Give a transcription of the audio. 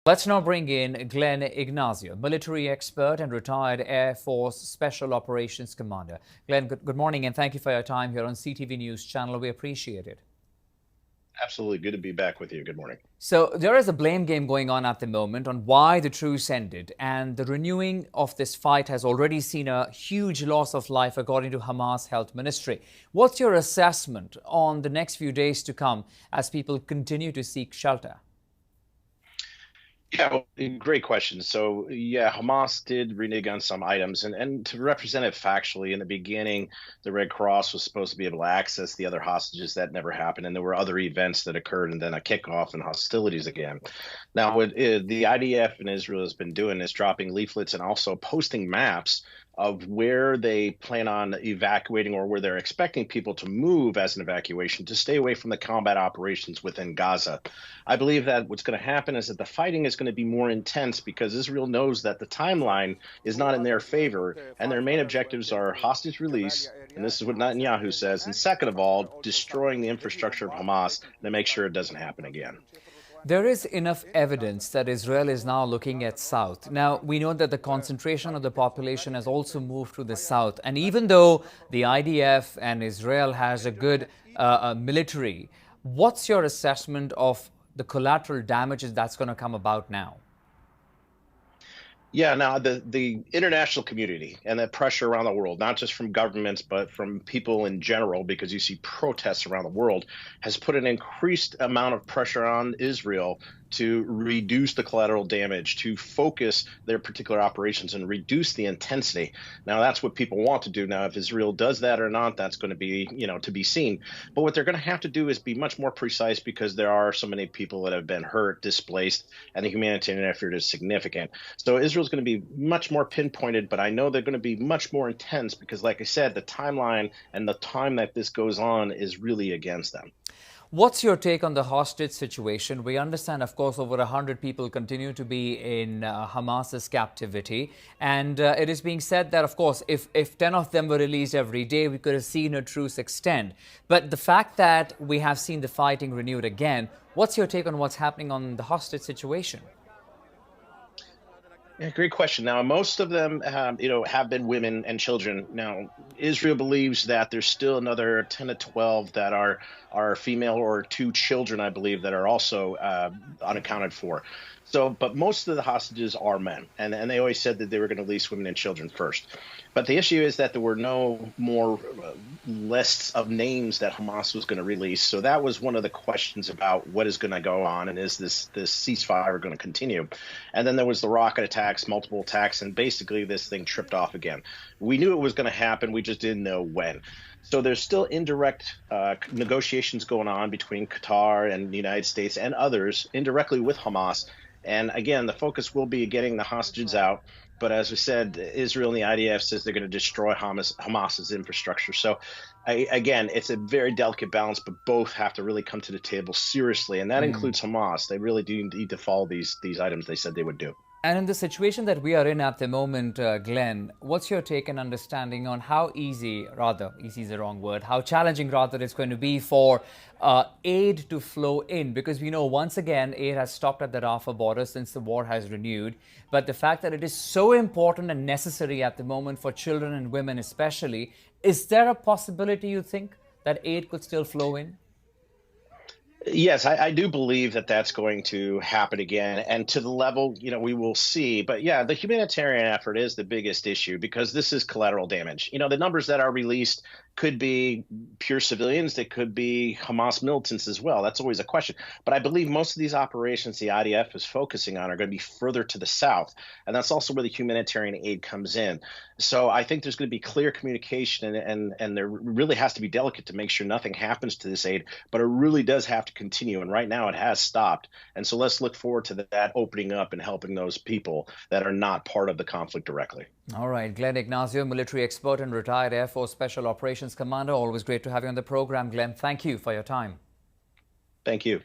Let's now bring in Glenn Ignacio, military expert and retired Air Force Special Operations Commander. Glenn, good morning and thank you for your time here on CTV News Channel. We appreciate it. Absolutely. Good to be back with you. Good morning. So there is a blame game going on at the moment on why the truce ended, and the renewing of this fight has already seen a huge loss of life, according to Hamas Health Ministry. What's your assessment on the next few days to come as people continue to seek shelter? Yeah, great question. So, yeah, Hamas did renege on some items, and to represent it factually, in the beginning, the Red Cross was supposed to be able to access the other hostages. That never happened, and there were other events that occurred, and then a kickoff and hostilities again. Now, what the IDF in Israel has been doing is dropping leaflets and also posting maps of where they plan on evacuating or where they're expecting people to move as an evacuation to stay away from the combat operations within Gaza. I believe that what's going to happen is that the fighting is going to be more intense because Israel knows that the timeline is not in their favor, and their main objectives are hostage release, and this is what Netanyahu says, and second of all, destroying the infrastructure of Hamas to make sure it doesn't happen again. There is enough evidence that Israel is now looking at south. Now, we know that the concentration of the population has also moved to the south. And even though the IDF and Israel has a good military, what's your assessment of the collateral damages that's going to come about now? Yeah, now the international community and that pressure around the world, not just from governments, but from people in general, because you see protests around the world, has put an increased amount of pressure on Israel to reduce the collateral damage, to focus their particular operations and reduce the intensity. Now, that's what people want to do. Now, if Israel does that or not, that's going to be, to be seen. But what they're going to have to do is be much more precise because there are so many people that have been hurt, displaced, and the humanitarian effort is significant. So Israel's going to be much more pinpointed, but I know they're going to be much more intense because, like I said, the timeline and the time that this goes on is really against them. What's your take on the hostage situation? We understand, of course, over 100 people continue to be in Hamas's captivity. And it is being said that, of course, if 10 of them were released every day, we could have seen a truce extend. But the fact that we have seen the fighting renewed again, what's your take on what's happening on the hostage situation? Yeah, great question. Now, most of them, have been women and children. Now, Israel believes that there's still another 10 to 12 that are female or two children, I believe, that are also unaccounted for. So, but most of the hostages are men, and they always said that they were going to release women and children first. But the issue is that there were no more lists of names that Hamas was going to release. So that was one of the questions about what is going to go on, and is this ceasefire going to continue? And then there was the rocket attacks, multiple attacks, and basically this thing tripped off again. We knew it was going to happen. We just didn't know when. So there's still indirect negotiations going on between Qatar and the United States and others indirectly with Hamas. And again, the focus will be getting the hostages out. But as we said, Israel and the IDF says they're going to destroy Hamas's infrastructure. So again, it's a very delicate balance, but both have to really come to the table seriously. And that includes Hamas. They really do need to follow these items they said they would do. And in the situation that we are in at the moment, Glenn, what's your take and understanding on how easy is the wrong word, how challenging rather it's going to be for aid to flow in? Because we know once again, aid has stopped at the Rafah border since the war has renewed. But the fact that it is so important and necessary at the moment for children and women especially, is there a possibility, you think, that aid could still flow in? Yes, I do believe that that's going to happen again, and to the level, we will see. But yeah, the humanitarian effort is the biggest issue because this is collateral damage. The numbers that are released could be pure civilians. They could be Hamas militants as well. That's always a question. But I believe most of these operations the IDF is focusing on are going to be further to the south. And that's also where the humanitarian aid comes in. So I think there's going to be clear communication and there really has to be delicate to make sure nothing happens to this aid. But it really does have to continue. And right now it has stopped. And so let's look forward to that opening up and helping those people that are not part of the conflict directly. All right. Glenn Ignacio, military expert and retired Air Force Special Operations Commander. Always great to have you on the program, Glenn. Thank you for your time. Thank you.